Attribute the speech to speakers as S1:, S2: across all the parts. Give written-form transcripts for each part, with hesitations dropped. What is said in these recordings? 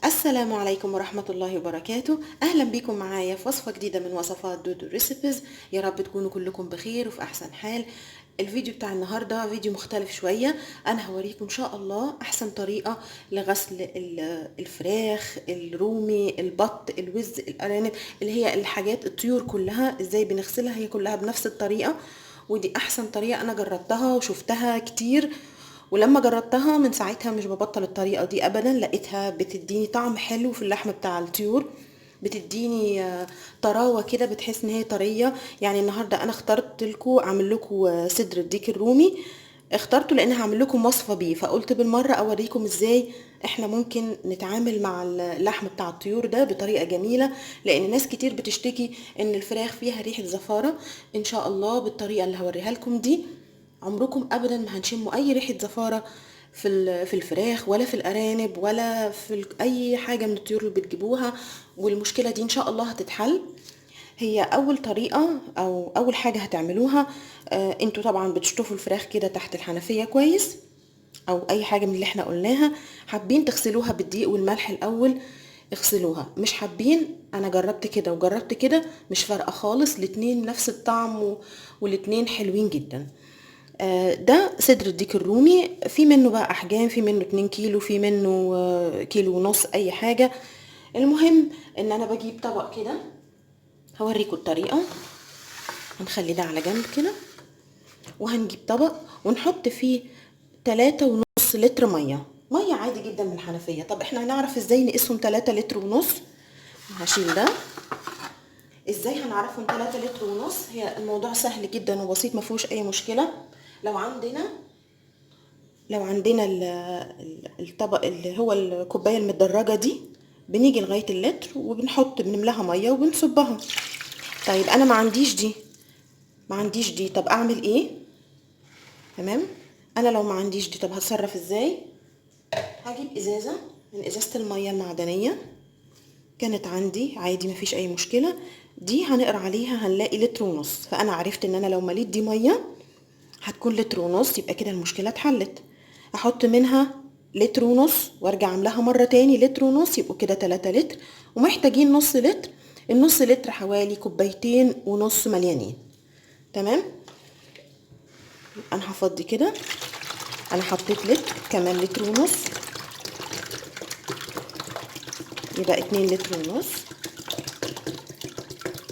S1: السلام عليكم ورحمة الله وبركاته. أهلا بكم معايا في وصفة جديدة من وصفات دودو ريسيبيز. يا رب تكونوا كلكم بخير وفي أحسن حال. الفيديو بتاع النهاردة فيديو مختلف شوية. أنا هوريكم إن شاء الله أحسن طريقة لغسل الفراخ، الرومي، البط، الوز، الأرانب، اللي هي الحاجات الطيور كلها، إزاي بنغسلها هي كلها بنفس الطريقة. ودي أحسن طريقة أنا جربتها وشفتها كتير، ولما جربتها من ساعتها مش ببطل الطريقة دي ابدا. لقيتها بتديني طعم حلو في اللحم بتاع الطيور، بتديني طراوة كده، بتحس ان هي طرية. يعني النهاردة انا اخترت لكم اعمل لكم صدر الديك الرومي. اخترته لان هعمل لكم وصفة بيه، فقلت بالمرة اوريكم ازاي احنا ممكن نتعامل مع اللحم بتاع الطيور ده بطريقة جميلة. لان ناس كتير بتشتكي ان الفراخ فيها ريحة زفارة. ان شاء الله بالطريقة اللي هوريها لكم دي عمركم ابدا ما هنشموا اي ريحه زفاره في الفراخ ولا في الارانب ولا في اي حاجه من الطيور اللي بتجيبوها. والمشكله دي ان شاء الله هتتحل. هي اول طريقه او اول حاجه هتعملوها، انتوا طبعا بتشطفوا الفراخ كده تحت الحنفيه كويس، او اي حاجه من اللي احنا قلناها. حابين تغسلوها بالدقيق والملح الاول، اغسلوها. مش حابين، انا جربت كده وجربت كده، مش فارقه خالص، الاتنين نفس الطعم والاتنين حلوين جدا. ده صدر الديك الرومي، في منه بقى احجام، في منه 2 كيلو، في منه كيلو ونص، اي حاجة. المهم ان انا بجيب طبق كده، هوريكم الطريقة. هنخلي ده على جنب كده، وهنجيب طبق ونحط فيه 3.5 لتر مية عادي جدا من الحنفية. طب احنا هنعرف ازاي نقيسهم 3.5 لتر؟ هشيل ده. ازاي هنعرفهم 3.5 لتر؟ هي الموضوع سهل جدا وبسيط، ما فيهوش اي مشكلة. لو عندنا لو عندنا الطبق اللي هو الكوبايه المدرجه دي، بنيجي لغايه اللتر وبنحط بنملاها ميه وبنصبها. طيب انا ما عنديش دي، طب اعمل ايه؟ تمام. انا لو ما عنديش دي، طب هتصرف ازاي؟ هجيب ازازه من ازازه الميه المعدنيه، كانت عندي عادي مفيش اي مشكله. دي هنقرا عليها هنلاقي لتر ونص، فانا عرفت ان انا لو مليت دي ميه هتكون لتر ونص، يبقى كده المشكلة اتحلت. احط منها لتر ونص وارجع املاها مرة تاني لتر ونص، يبقوا كده 3 لتر. ومحتاجين نص لتر، النص لتر حوالي كوبايتين ونص مليانين. تمام. انا هفضي كده، انا حطيت لتر كمان لتر ونص، يبقى 2 لتر ونص.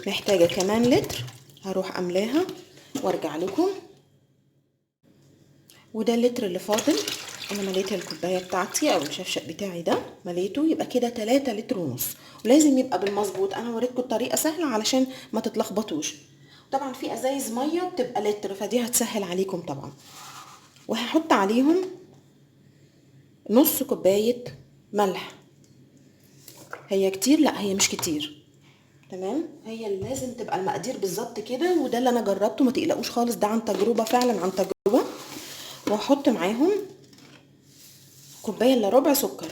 S1: محتاجة كمان لتر، هروح املاها وارجع لكم. وده اللتر اللي فاضل، انا مليت الكوبايه بتاعتي او الشفشق بتاعي ده مليته، يبقى كده 3 لتر ونص. ولازم يبقى بالمظبوط، انا وريتكم الطريقه سهله علشان ما تتلخبطوش. طبعا في ازايز ميه بتبقى لتر، فدي هتسهل عليكم طبعا. وهحط عليهم نص كوبايه ملح. هي كتير؟ لا هي مش كتير. تمام، هي اللي لازم تبقى المقادير بالظبط كده، وده اللي انا جربته، ما تقلقوش خالص، ده عن تجربه، فعلا عن تجربه. وهحط معاهم كوبايه الا ربع سكر.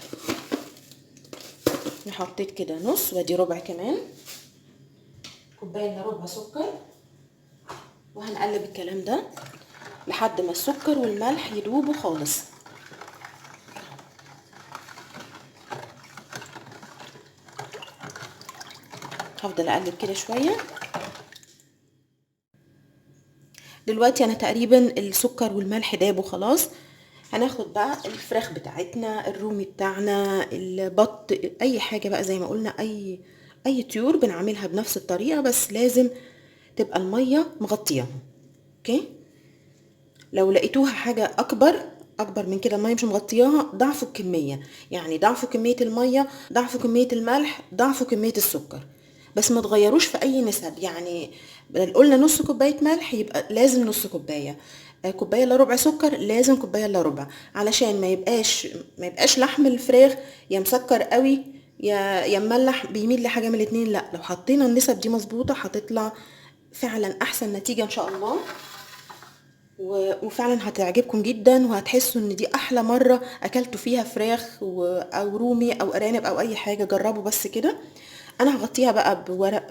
S1: انا حطيت كده نص، وادي ربع كمان، كوبايه الا ربع سكر. وهنقلب الكلام ده لحد ما السكر والملح يدوبوا خالص. هفضل اقلب كده شويه. دلوقتي انا تقريبا السكر والملح دابوا خلاص. هناخد بقى الفراخ بتاعتنا، الرومي بتاعنا، البط، اي حاجه بقى زي ما قلنا، اي طيور بنعملها بنفس الطريقه، بس لازم تبقى الميه مغطياها. اوكي. لو لقيتوها حاجة أكبر من كده، المية مش مغطياها، ضعفوا الكمية. يعني ضعفوا كمية المية، ضعفوا كمية الملح، ضعفوا كمية السكر. بس ما تغيروش في أي نسب. يعني بدل قلنا نص كوباية ملح يبقى لازم نص كوباية، كوباية الا ربع سكر لازم كوباية الا ربع، علشان ما يبقاش لحم الفراخ يا مسكر قوي يا مملح بيميل لحاجة من الاتنين. لا، لو حطينا النسب دي مظبوطة هتطلع فعلا أحسن نتيجة إن شاء الله. وفعلا هتعجبكم جدا، وهتحسوا ان دي احلى مرة اكلتوا فيها فراخ او رومي او ارانب او اي حاجة. جربوا بس كده. انا هغطيها بقى بورق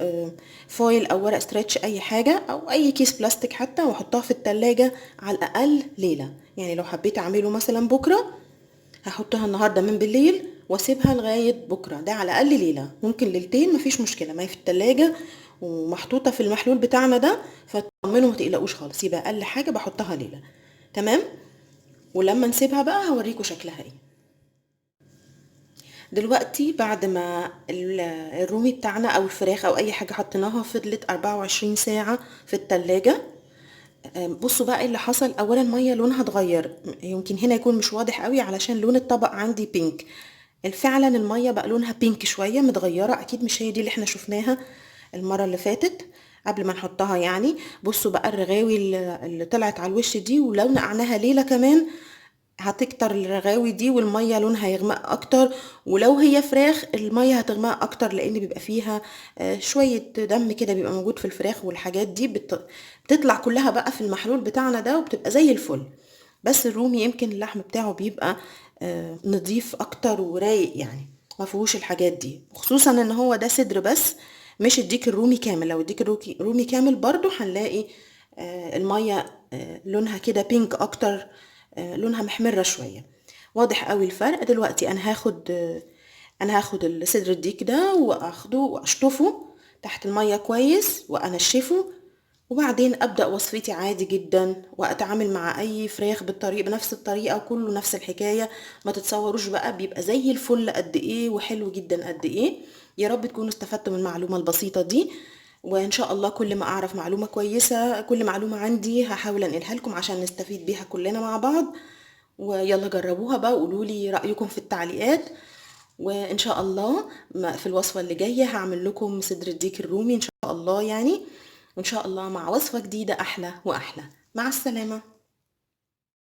S1: فويل او ورق ستريتش، اي حاجة او اي كيس بلاستيك حتى، واحطها في التلاجة على الاقل ليلة. يعني لو حبيت اعمله مثلا بكرة، هحطها النهاردة من بالليل واسيبها لغاية بكرة، ده على الاقل ليلة، ممكن ليلتين مفيش مشكلة، ما هي في التلاجة ومحطوطة في المحلول بتاعنا ده، فاطمنوا ما تقلقوش خالص، يبقى اقل حاجة بحطها ليلة. تمام. ولما نسيبها بقى هوريكم شكلها ايه. دلوقتي بعد ما الرومي بتاعنا او الفراخ او اي حاجة حطيناها فضلت 24 ساعة في التلاجة، بصوا بقى ايه اللي حصل. اولا المية لونها اتغير، يمكن هنا يكون مش واضح قوي علشان لون الطبق عندي بينك. فعلا المية بقى لونها بينك شوية متغيرة، اكيد مش هي دي اللي احنا شفناها المرة اللي فاتت قبل ما نحطها يعني. بصوا بقى الرغاوي اللي طلعت على الوش دي، ولو نقعناها ليلة كمان هتكتر الرغاوي دي والمية لونها هيغمق اكتر. ولو هي فراخ المية هتغمق اكتر، لان بيبقى فيها شوية دم كده بيبقى موجود في الفراخ، والحاجات دي بتطلع كلها بقى في المحلول بتاعنا ده وبتبقى زي الفل. بس الرومي يمكن اللحم بتاعه بيبقى نضيف اكتر ورايق يعني، ما فيهوش الحاجات دي، خصوصا ان هو ده صدر بس مش الديك الرومي كامل. لو الديك الرومي كامل برضو هنلاقي المية لونها كده بينك اكتر، لونها محمرة شوية. واضح قوي الفرق. دلوقتي انا هاخد الصدر الديك ده واخده واشطفه تحت المية كويس وانشفه، وبعدين ابدا وصفتي عادي جدا واتعامل مع اي فراخ بالطريقه بنفس الطريقه، وكله نفس الحكايه. ما تتصوروش بقى بيبقى زي الفل قد ايه وحلو جدا قد ايه. يا رب تكونوا استفدتوا من المعلومه البسيطه دي، وان شاء الله كل ما اعرف معلومه كويسه، كل معلومه عندي هحاول انقلها لكم عشان نستفيد بيها كلنا مع بعض. ويلا جربوها بقى وقولوا لي رايكم في التعليقات. وان شاء الله في الوصفه اللي جايه هعمل لكم صدر الديك الرومي ان شاء الله يعني. وان شاء الله مع وصفه جديده احلى واحلى. مع السلامه.